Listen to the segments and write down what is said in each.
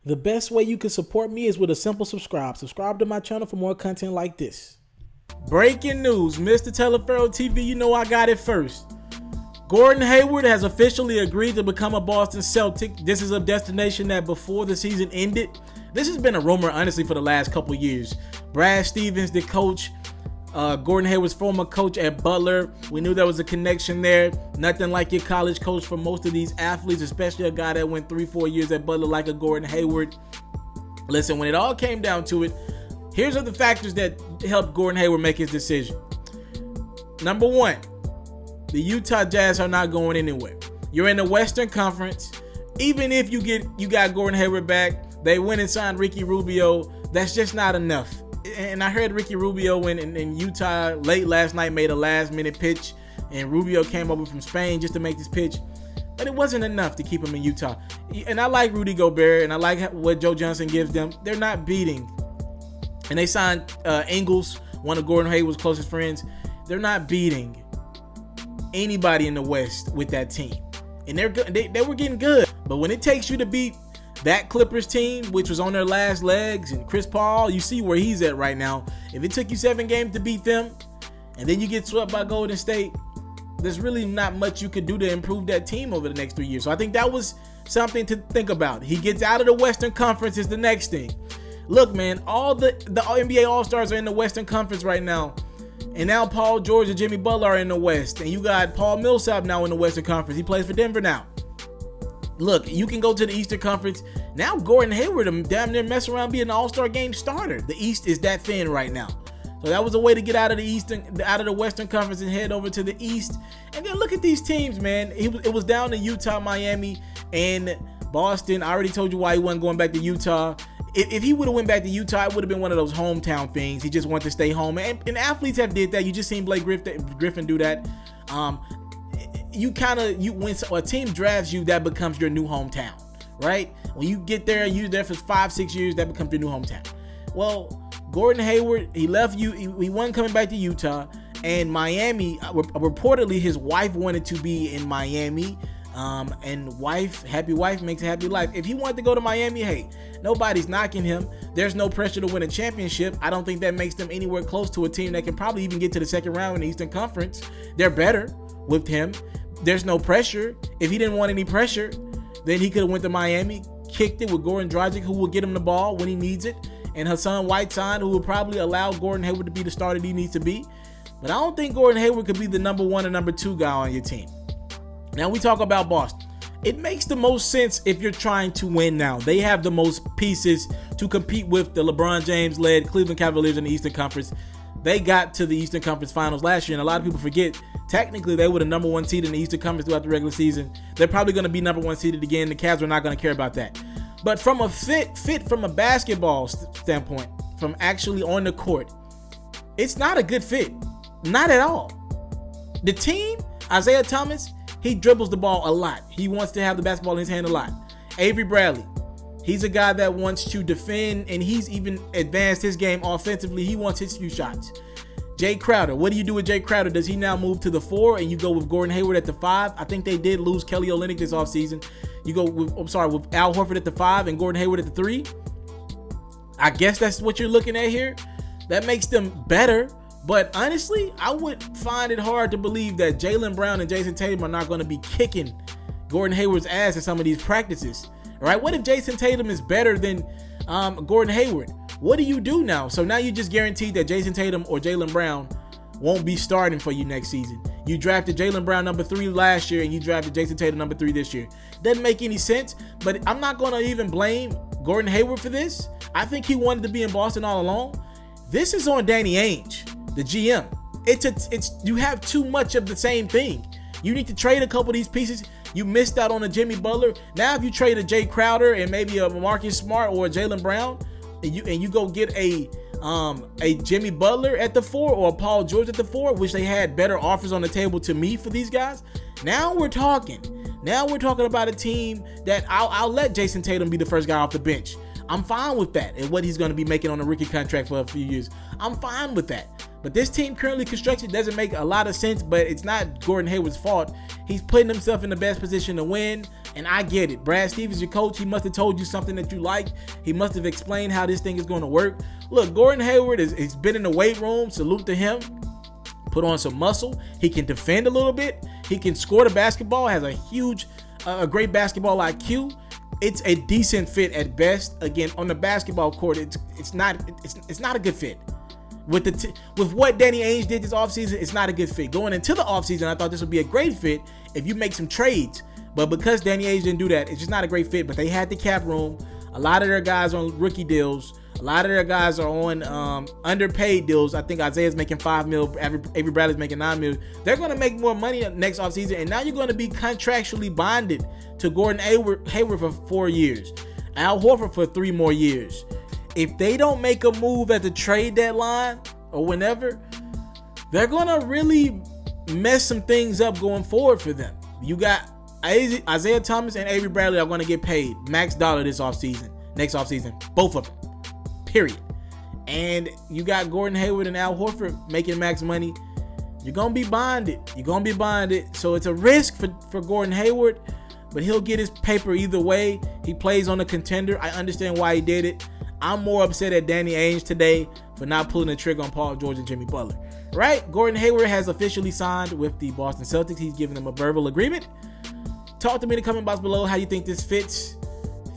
The best way you can support me is with a simple subscribe. Subscribe to my channel for more content like this. Breaking news, Itsmrtaliaferro TV, you know I got it first. Gordon Hayward has officially agreed to become a Boston Celtic. This is a destination that before the season ended, this has been a rumor honestly for the last couple years. Brad Stevens, the coach, Gordon Hayward's former coach at Butler. We knew there was a connection there. Nothing like your college coach for most of these athletes, especially a guy that went 3-4 years at Butler like a Gordon Hayward. Listen, when it all came down to it, here's are the factors that helped Gordon Hayward make his decision. Number one, the Utah Jazz are not going anywhere. You're in the Western Conference. Even if you got Gordon Hayward back, they went and signed Ricky Rubio. That's just not enough. And I heard Ricky Rubio in Utah late last night made a last-minute pitch, and Rubio came over from Spain just to make this pitch. But it wasn't enough to keep him in Utah. And I like Rudy Gobert, and I like what Joe Johnson gives them. They're not beating. And they signed Ingles, one of Gordon Hayward's closest friends. They're not beating anybody in the West with that team. And they're good. They were getting good. But when it takes you to beat that Clippers team, which was on their last legs, and Chris Paul, you see where he's at right now. If it took you 7 games to beat them, and then you get swept by Golden State, there's really not much you could do to improve that team over the next 3 years. So I think that was something to think about. He gets out of the Western Conference is the next thing. Look, man, all the NBA All-Stars are in the Western Conference right now. And now Paul George and Jimmy Butler are in the West. And you got Paul Millsap now in the Western Conference. He plays for Denver now. Look, you can go to the Eastern Conference. Now Gordon Hayward damn near mess around being an All-Star game starter. The East is that thin right now. So that was a way to get out of the Western Conference and head over to the East. And then look at these teams, man. It was down to Utah, Miami, and Boston. I already told you why he wasn't going back to Utah. If he would have went back to Utah, it would have been one of those hometown things. He just wanted to stay home. And athletes have did that. You just seen Blake Griffin do that. When a team drafts you, that becomes your new hometown, right? When you get there, you're there for 5-6 years, that becomes your new hometown. Well, Gordon Hayward, he left you. He wasn't coming back to Utah, and Miami. Reportedly, his wife wanted to be in Miami. And happy wife makes a happy life. If he wanted to go to Miami, hey, nobody's knocking him. There's no pressure to win a championship. I don't think that makes them anywhere close to a team that can probably even get to the second round in the Eastern Conference. They're better with him. There's no pressure. If he didn't want any pressure, then he could have went to Miami, kicked it with Goran Dragic, who will get him the ball when he needs it, and Hassan Whiteside, who will probably allow Gordon Hayward to be the starter he needs to be. But I don't think Gordon Hayward could be the number 1 or number 2 guy on your team. Now we talk about Boston. It makes the most sense if you're trying to win now. They have the most pieces to compete with the LeBron James-led Cleveland Cavaliers in the Eastern Conference. They got to the Eastern Conference Finals last year, and a lot of people forget, technically they were the number 1 seed in the Eastern Conference throughout the regular season. They're probably going to be number 1 seeded again. The Cavs are not going to care about that. But from a fit from a basketball standpoint, from actually on the court, it's not a good fit. Not at all. The team, Isaiah Thomas, he dribbles the ball a lot. He wants to have the basketball in his hand a lot. Avery Bradley, he's a guy that wants to defend, and he's even advanced his game offensively. He wants his few shots. Jay Crowder, what do you do with Jay Crowder? Does he now move to the 4 and you go with Gordon Hayward at the 5? I think they did lose Kelly Olynyk this offseason. You go with Al Horford at the 5 and Gordon Hayward at the 3. I guess that's what you're looking at here. That makes them better. But honestly, I would find it hard to believe that Jaylen Brown and Jason Tatum are not going to be kicking Gordon Hayward's ass at some of these practices. All right, what if Jason Tatum is better than Gordon Hayward? What do you do now? So now you just guaranteed that Jason Tatum or Jaylen Brown won't be starting for you next season. You drafted Jaylen Brown number 3 last year, and you drafted Jason Tatum number 3 this year. Doesn't make any sense, but I'm not going to even blame Gordon Hayward for this. I think he wanted to be in Boston all along. This is on Danny Ainge, the GM. It's you have too much of the same thing. You need to trade a couple of these pieces. You missed out on a Jimmy Butler. Now if you trade a Jay Crowder and maybe a Marcus Smart or a Jaylen Brown, and you go get a Jimmy Butler at the 4 or a Paul George at the 4, which they had better offers on the table to me for these guys. Now we're talking. Now we're talking about a team that I'll let Jason Tatum be the first guy off the bench. I'm fine with that, and what he's going to be making on a rookie contract for a few years. I'm fine with that. But this team currently constructed doesn't make a lot of sense, but it's not Gordon Hayward's fault. He's putting himself in the best position to win. And I get it. Brad Stevens, your coach, he must have told you something that you like. He must have explained how this thing is going to work. Look, Gordon Hayward has been in the weight room. Salute to him. Put on some muscle. He can defend a little bit. He can score the basketball. Has a great basketball IQ. It's a decent fit at best. Again, on the basketball court, it's not a good fit. With what Danny Ainge did this offseason, it's not a good fit. Going into the offseason, I thought this would be a great fit if you make some trades. But because Danny Ainge didn't do that, it's just not a great fit. But they had the cap room. A lot of their guys are on rookie deals. A lot of their guys are on underpaid deals. I think Isaiah's making $5 million. Avery Bradley's making $9 million. They're going to make more money next offseason. And now you're going to be contractually bonded to Gordon Hayward for 4 years. Al Horford for 3 more years. If they don't make a move at the trade deadline or whenever, they're going to really mess some things up going forward for them. You got Isaiah Thomas and Avery Bradley are going to get paid max dollar next offseason. Both of them. Period. And you got Gordon Hayward and Al Horford making max money. You're going to be bonded. So it's a risk for Gordon Hayward, but he'll get his paper either way. He plays on a contender. I understand why he did it. I'm more upset at Danny Ainge today for not pulling the trigger on Paul George and Jimmy Butler. Right? Gordon Hayward has officially signed with the Boston Celtics. He's given them a verbal agreement. Talk to me in the comment box below how you think this fits.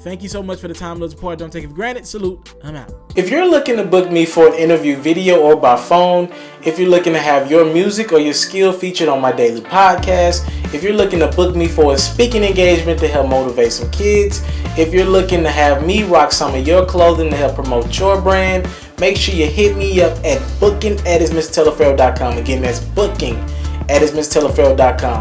Thank you so much for the time, love, support. Don't take it for granted. Salute. I'm out. If you're looking to book me for an interview video or by phone, if you're looking to have your music or your skill featured on my daily podcast, if you're looking to book me for a speaking engagement to help motivate some kids, if you're looking to have me rock some of your clothing to help promote your brand, make sure you hit me up at booking@itsmrtaliaferro.com. Again, that's booking@itsmrtaliaferro.com.